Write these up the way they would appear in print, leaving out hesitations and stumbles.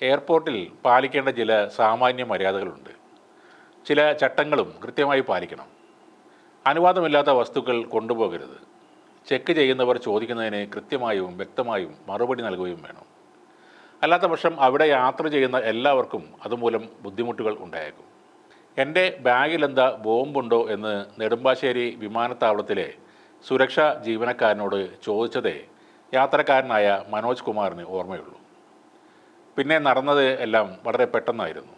എയർപോർട്ടിൽ പാലിക്കേണ്ട ചില സാമാന്യ മര്യാദകളുണ്ട്. ചില ചട്ടങ്ങളും കൃത്യമായി പാലിക്കണം. അനുവാദമില്ലാത്ത വസ്തുക്കൾ കൊണ്ടുപോകരുത്. ചെക്ക് ചെയ്യുന്നവർ ചോദിക്കുന്നതിന് കൃത്യമായും വ്യക്തമായും മറുപടി നൽകുകയും വേണം. അല്ലാത്ത പക്ഷം അവിടെ യാത്ര ചെയ്യുന്ന എല്ലാവർക്കും അതുമൂലം ബുദ്ധിമുട്ടുകൾ ഉണ്ടായേക്കും. എൻ്റെ ബാഗിലെന്താ ബോംബുണ്ടോ എന്ന് നെടുമ്പാശ്ശേരി വിമാനത്താവളത്തിലെ സുരക്ഷാ ജീവനക്കാരനോട് ചോദിച്ചതേ യാത്രക്കാരനായ മനോജ് കുമാറിന് ഓർമ്മയുള്ളൂ. പിന്നെ നടന്നത് എല്ലാം വളരെ പെട്ടെന്നായിരുന്നു.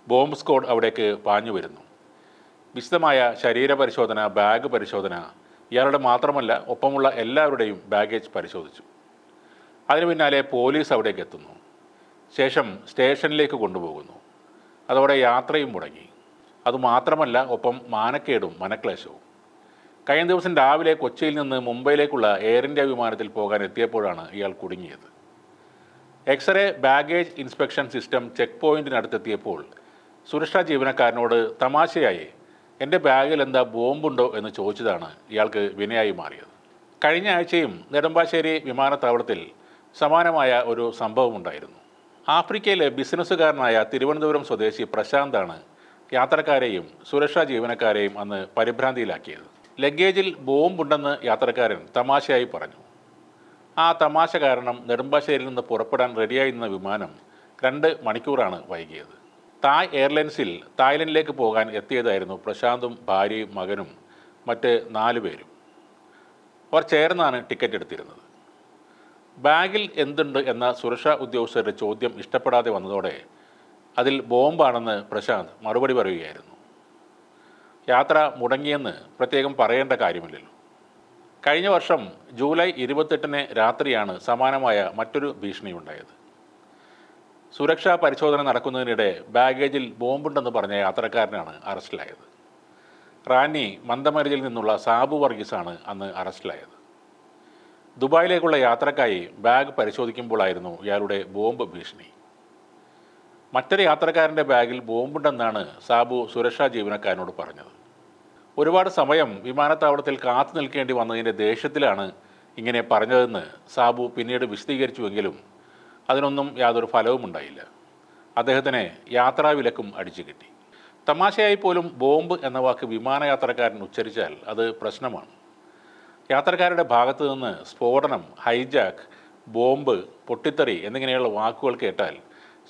ബോംബ് സ്ക്വാഡ് അവിടേക്ക് പാഞ്ഞു വരുന്നു. വിശദമായ ശരീരപരിശോധന, ബാഗ് പരിശോധന, ഇയാളുടെ മാത്രമല്ല ഒപ്പമുള്ള എല്ലാവരുടെയും ബാഗേജ് പരിശോധിച്ചു. അതിനു പിന്നാലെ പോലീസ് അവിടേക്ക് എത്തുന്നു. ശേഷം സ്റ്റേഷനിലേക്ക് കൊണ്ടുപോകുന്നു. അതോടെ യാത്രയും മുടങ്ങി. അതുമാത്രമല്ല ഒപ്പം മാനക്കേടും മനക്ലേശവും. കഴിഞ്ഞ ദിവസം രാവിലെ കൊച്ചിയിൽ നിന്ന് മുംബൈയിലേക്കുള്ള എയർ ഇന്ത്യ വിമാനത്തിൽ പോകാൻ എത്തിയപ്പോഴാണ് ഇയാൾ കുടുങ്ങിയത്. X-ray baggage inspection system check പോയിന്റിനടുത്തെത്തിയപ്പോൾ സുരക്ഷാ ജീവനക്കാരനോട് തമാശയായി എൻ്റെ ബാഗിൽ എന്താ ബോംബുണ്ടോ എന്ന് ചോദിച്ചതാണ് ഇയാൾക്ക് വിനയായി മാറിയത്. കഴിഞ്ഞ ആഴ്ചയും നെടുമ്പാശ്ശേരി വിമാനത്താവളത്തിൽ സമാനമായ ഒരു സംഭവമുണ്ടായിരുന്നു. ആഫ്രിക്കയിലെ ബിസിനസ്സുകാരനായ തിരുവനന്തപുരം സ്വദേശി പ്രശാന്താണ് യാത്രക്കാരെയും സുരക്ഷാ ജീവനക്കാരെയും അന്ന് പരിഭ്രാന്തിയിലാക്കിയത്. ലഗേജിൽ ബോംബുണ്ടെന്ന് യാത്രക്കാരൻ തമാശയായി പറഞ്ഞു. ആ തമാശ കാരണം നെടുമ്പാശ്ശേരിയിൽ നിന്ന് പുറപ്പെടാൻ റെഡിയായി നിന്ന വിമാനം 2 മണിക്കൂറാണ് വൈകിയത്. തായ് എയർലൈൻസിൽ തായ്ലൻഡിലേക്ക് പോകാൻ എത്തിയതായിരുന്നു പ്രശാന്തും ഭാര്യയും മകനും മറ്റ് 4 പേരും. അവർ ചേർന്നാണ് ടിക്കറ്റ് എടുത്തിരുന്നത്. ബാഗിൽ എന്തുണ്ട് എന്ന സുരക്ഷാ ഉദ്യോഗസ്ഥരുടെ ചോദ്യം ഇഷ്ടപ്പെടാതെ വന്നതോടെ അതിൽ ബോംബാണെന്ന് പ്രശാന്ത് മറുപടി പറയുകയായിരുന്നു. യാത്ര മുടങ്ങിയെന്ന് പ്രത്യേകം പറയേണ്ട കാര്യമില്ലല്ലോ. കഴിഞ്ഞ വർഷം ജൂലൈ 28 രാത്രിയാണ് സമാനമായ മറ്റൊരു ഭീഷണിയുണ്ടായത്. സുരക്ഷാ പരിശോധന നടക്കുന്നതിനിടെ ബാഗേജിൽ ബോംബുണ്ടെന്ന് പറഞ്ഞ യാത്രക്കാരനാണ് അറസ്റ്റിലായത്. റാന്നി മന്ദമരിയിൽ നിന്നുള്ള സാബു വർഗീസാണ് അന്ന് അറസ്റ്റിലായത്. ദുബായിലേക്കുള്ള യാത്രക്കായി ബാഗ് പരിശോധിക്കുമ്പോഴായിരുന്നു ഇയാളുടെ ബോംബ് ഭീഷണി. മറ്റൊരു യാത്രക്കാരൻ്റെ ബാഗിൽ ബോംബുണ്ടെന്നാണ് സാബു സുരക്ഷാ ജീവനക്കാരനോട് പറഞ്ഞത്. ഒരുപാട് സമയം വിമാനത്താവളത്തിൽ കാത്തു നിൽക്കേണ്ടി വന്നതിൻ്റെ ദേഷ്യത്തിലാണ് ഇങ്ങനെ പറഞ്ഞതെന്ന് സാബു പിന്നീട് വിശദീകരിച്ചുവെങ്കിലും അതിനൊന്നും യാതൊരു ഫലവും ഉണ്ടായില്ല. അദ്ദേഹത്തിന് യാത്രാവിലക്കും അടിച്ചു കിട്ടി. തമാശയായി പോലും ബോംബ് എന്ന വാക്ക് വിമാനയാത്രക്കാരൻ ഉച്ചരിച്ചാൽ അത് പ്രശ്നമാണ്. യാത്രക്കാരുടെ ഭാഗത്തു നിന്ന് സ്ഫോടനം, ഹൈജാക്ക്, ബോംബ്, പൊട്ടിത്തെറി എന്നിങ്ങനെയുള്ള വാക്കുകൾ കേട്ടാൽ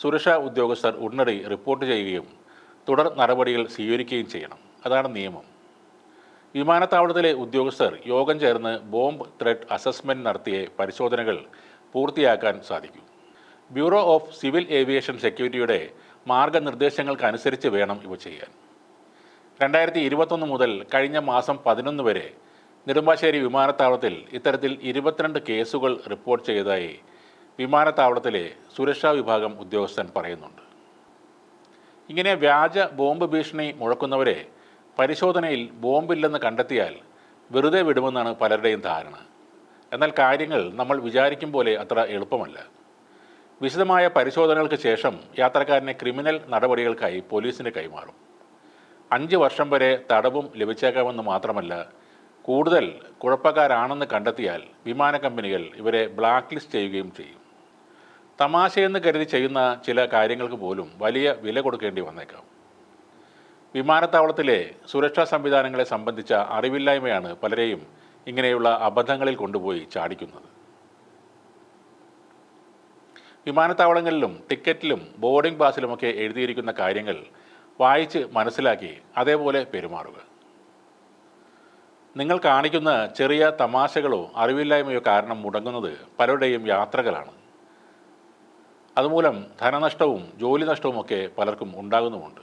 സുരക്ഷാ ഉദ്യോഗസ്ഥർ ഉടനടി റിപ്പോർട്ട് ചെയ്യുകയും തുടർ നടപടികൾ സ്വീകരിക്കുകയും ചെയ്യണം. അതാണ് നിയമം. വിമാനത്താവളത്തിലെ ഉദ്യോഗസ്ഥർ യോഗം ചേർന്ന് ബോംബ് ത്രെറ്റ് അസസ്മെൻറ്റ് നടത്തിയ പരിശോധനകൾ പൂർത്തിയാക്കാൻ സാധിക്കും. ബ്യൂറോ ഓഫ് സിവിൽ ഏവിയേഷൻ സെക്യൂരിറ്റിയുടെ മാർഗനിർദ്ദേശങ്ങൾക്കനുസരിച്ച് വേണം ഇവ ചെയ്യാൻ. 2021 മുതൽ കഴിഞ്ഞ മാസം 11 വരെ നെടുമ്പാശ്ശേരി വിമാനത്താവളത്തിൽ ഇത്തരത്തിൽ 22 കേസുകൾ റിപ്പോർട്ട് ചെയ്തതായി വിമാനത്താവളത്തിലെ സുരക്ഷാ വിഭാഗം ഉദ്യോഗസ്ഥൻ പറയുന്നുണ്ട്. ഇങ്ങനെ വ്യാജ ബോംബ് ഭീഷണി മുഴക്കുന്നവരെ പരിശോധനയിൽ ബോംബില്ലെന്ന് കണ്ടെത്തിയാൽ വെറുതെ വിടുമെന്നാണ് പലരുടെയും ധാരണ. എന്നാൽ കാര്യങ്ങൾ നമ്മൾ വിചാരിക്കും പോലെ അത്ര എളുപ്പമല്ല. വിശദമായ പരിശോധനകൾക്ക് ശേഷം യാത്രക്കാരനെ ക്രിമിനൽ നടപടികൾക്കായി പോലീസിന് കൈമാറും. 5 വർഷം വരെ തടവും ലഭിച്ചേക്കാമെന്ന് മാത്രമല്ല, കൂടുതൽ കുഴപ്പക്കാരാണെന്ന് കണ്ടെത്തിയാൽ വിമാന കമ്പനികൾ ഇവരെ ബ്ലാക്ക് ലിസ്റ്റ് ചെയ്യുകയും ചെയ്യും. തമാശയെന്ന് കരുതി ചെയ്യുന്ന ചില കാര്യങ്ങൾക്ക് പോലും വലിയ വില കൊടുക്കേണ്ടി വന്നേക്കാം. വിമാനത്താവളത്തിലെ സുരക്ഷാ സംവിധാനങ്ങളെ സംബന്ധിച്ച അറിവില്ലായ്മയാണ് പലരെയും ഇങ്ങനെയുള്ള അബദ്ധങ്ങളിൽ കൊണ്ടുപോയി ചാടിക്കുന്നത്. വിമാനത്താവളങ്ങളിലും ടിക്കറ്റിലും ബോർഡിംഗ് പാസിലുമൊക്കെ എഴുതിയിരിക്കുന്ന കാര്യങ്ങൾ വായിച്ച് മനസ്സിലാക്കി അതേപോലെ പെരുമാറുക. നിങ്ങൾ കാണിക്കുന്ന ചെറിയ തമാശകളോ അറിവില്ലായ്മയോ കാരണം മുടങ്ങുന്നത് പലരുടെയും യാത്രകളാണ്. അതുമൂലം ധനനഷ്ടവും ജോലി നഷ്ടവുമൊക്കെ പലർക്കും ഉണ്ടാകുന്നുമുണ്ട്.